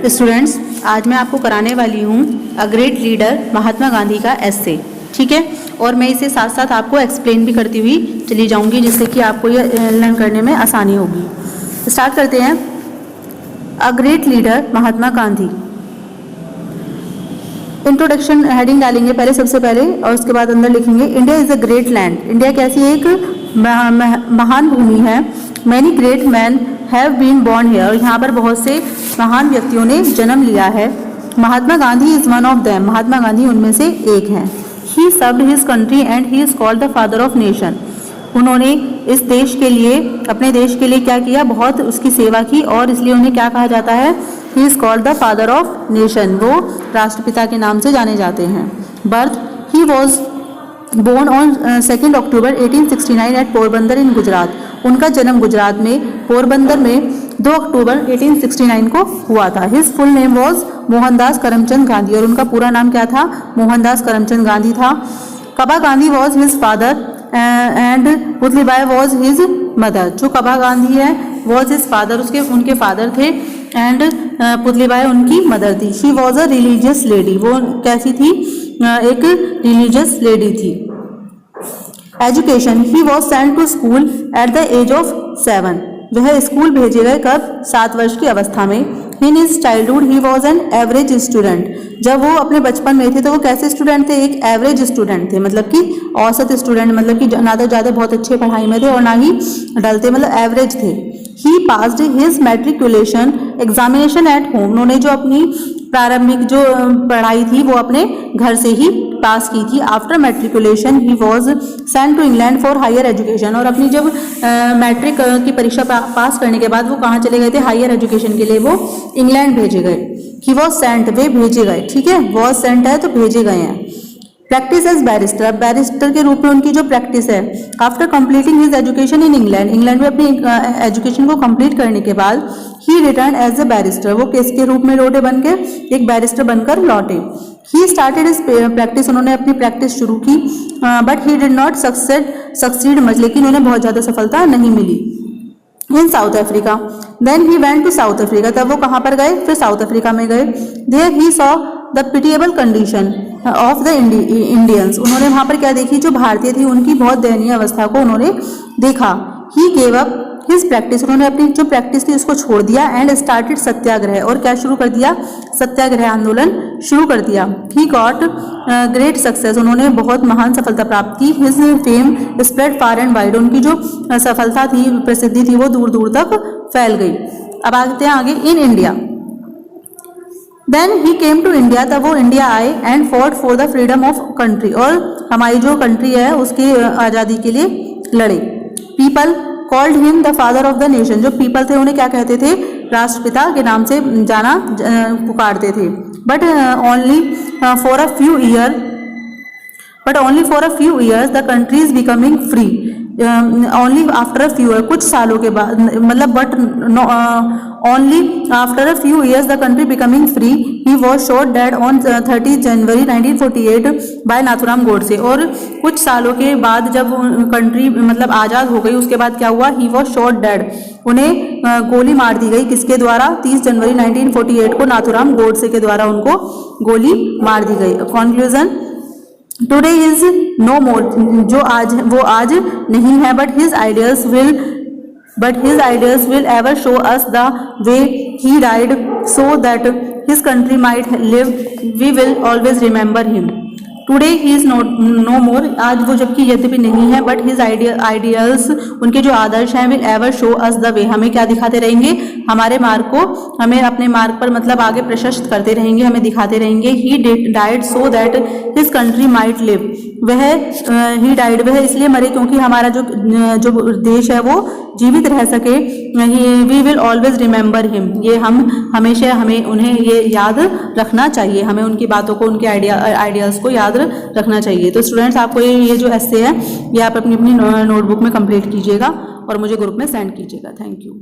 Students, आज मैं आपको कराने वाली हूँ अ ग्रेट लीडर महात्मा गांधी का एस्से। ठीक है, और मैं इसे साथ साथ आपको एक्सप्लेन भी करती हुई चली जाऊंगी, जिससे कि आपको ये लर्न करने में आसानी होगी। स्टार्ट करते हैं। A great leader Mahatma Gandhi. Introduction heading डालेंगे पहले, सबसे पहले, और उसके बाद अंदर लिखेंगे India is a great land. India कैसी एक महान भूमि है। Many great man have been born here. और यहाँ पर बहुत से महान व्यक्तियों ने जन्म लिया है। Mahatma Gandhi is one of them. Mahatma Gandhi उनमें से एक हैं। He served his country and he is called the father of nation. उन्होंने इस देश के लिए, अपने देश के लिए क्या किया, बहुत उसकी सेवा की, और इसलिए उन्हें क्या कहा जाता है, he is called the father of nation. वो राष्ट्रपिता के नाम से जाने जाते हैं। Birth, he was born on 2 October 1869 at Porbandar in Gujarat. उनका जन्म गुजरात में पोरबंदर में 2 अक्टूबर 1869 को हुआ था। His full name was Mohandas Karamchand Gandhi. और उनका पूरा नाम क्या था, मोहनदास करमचंद गांधी था। Kaba Gandhi was his father and Putlibai was his mother. जो कबा गांधी है वॉज हिज फादर, उनके फादर थे, एंड पुतलीबाई उनकी मदर थी। She was a religious lady. वो कैसी थी, एक रिलीजियस लेडी थी। Education, he was sent to school at the age of 7। वह स्कूल भेजे गए कब, 7 वर्ष की अवस्था में। In his childhood he was an average student. जब वो अपने बचपन में थे तो वो कैसे स्टूडेंट थे, एक एवरेज स्टूडेंट थे, मतलब कि औसत स्टूडेंट, मतलब कि ना तो ज़्यादा बहुत अच्छे पढ़ाई में थे और ना ही डल थे, मतलब एवरेज थे। He passed his matriculation examination at home. उन्होंने जो अपनी प्रारंभिक जो पढ़ाई थी वो अपने घर से ही पास की थी। After matriculation he was sent to England for higher education. और अपनी जब मैट्रिक की परीक्षा पास करने के बाद वो कहाँ चले गए थे, हायर एजुकेशन के लिए वो इंग्लैंड भेजे गए। ही वॉज सेंट, वे भेजे गए। ठीक है, वॉज सेंट है तो भेजे गए हैं। Practice as barrister. अब बैरिस्टर के रूप में उनकी जो प्रैक्टिस है, after completing his education in England, England में अपनी एजुकेशन को कंप्लीट करने के बाद he return as a barrister. वो किसके रूप में लौटे, बन के एक बैरिस्टर बनकर लौटे। He started his practice. उन्होंने अपनी प्रैक्टिस शुरू की, but he did not succeed much. लेकिन उन्हें बहुत ज़्यादा सफलता नहीं मिली। In South Africa, then he went to South Africa. तब वो कहाँ पर गए, फिर साउथ अफ्रीका में गए। There he saw the pitiable condition of the Indians. उन्होंने वहाँ पर क्या देखी, जो भारतीय थी उनकी बहुत दयनीय अवस्था को उन्होंने देखा। He gave up his practice. उन्होंने अपनी जो प्रैक्टिस थी उसको छोड़ दिया। एंड स्टार्टेड सत्याग्रह। और क्या शुरू कर दिया, सत्याग्रह आंदोलन शुरू कर दिया। He got great success. उन्होंने बहुत महान सफलता प्राप्त की। His fame spread far and wide. उनकी जो सफलता थी, प्रसिद्धि थी, वो दूर दूर तक फैल गई। अब आते हैं आगे। In India, then he came to India. तब वो इंडिया आए। And fought for the freedom of country. और हमारी जो कंट्री है उसकी आज़ादी के लिए लड़े। People called him the father of the nation. जो पीपल थे उन्हें क्या कहते थे, राष्ट्रपिता के नाम से जाना पुकारते थे। But only for a few years the country is becoming free. Only after a few, कुछ सालों के बाद, मतलब but only after a few years the country becoming free. He was shot dead on 30 January 1948 by Nathuram Godse. और कुछ सालों के बाद जब कंट्री मतलब आज़ाद हो गई, उसके बाद क्या हुआ, ही वॉज शॉट डेड। उन्हें गोली मार दी गई। किसके द्वारा, 30 जनवरी 1948 को नाथुराम गोडसे के द्वारा उनको गोली मार दी गई। Conclusion, today is no more. जो आज, वो आज नहीं है, but his ideals will ever show us the way he died so that his country might live. We will always remember him. Today he is no more. आज वो जबकि यद्यपि नहीं है, बट हिज आइडियल्स, उनके जो आदर्श हैं, will ever show us the वे। हमें क्या दिखाते रहेंगे, हमारे मार्ग को, हमें अपने मार्ग पर मतलब आगे प्रशस्त करते रहेंगे, हमें दिखाते रहेंगे। ही died so that his country might live. वह ही डाइड, वह इसलिए मरे क्योंकि हमारा जो देश है वो जीवित रह सके। We will always remember him. ये हम हमेशा, हमें उन्हें ये याद रखना चाहिए। हमें उनकी बातों को, उनके आइडियाज़ को याद रखना चाहिए। तो स्टूडेंट्स, आपको ये जो एस्से है ये आप अपनी नोटबुक में कंप्लीट कीजिएगा और मुझे ग्रुप में सेंड कीजिएगा। Thank you.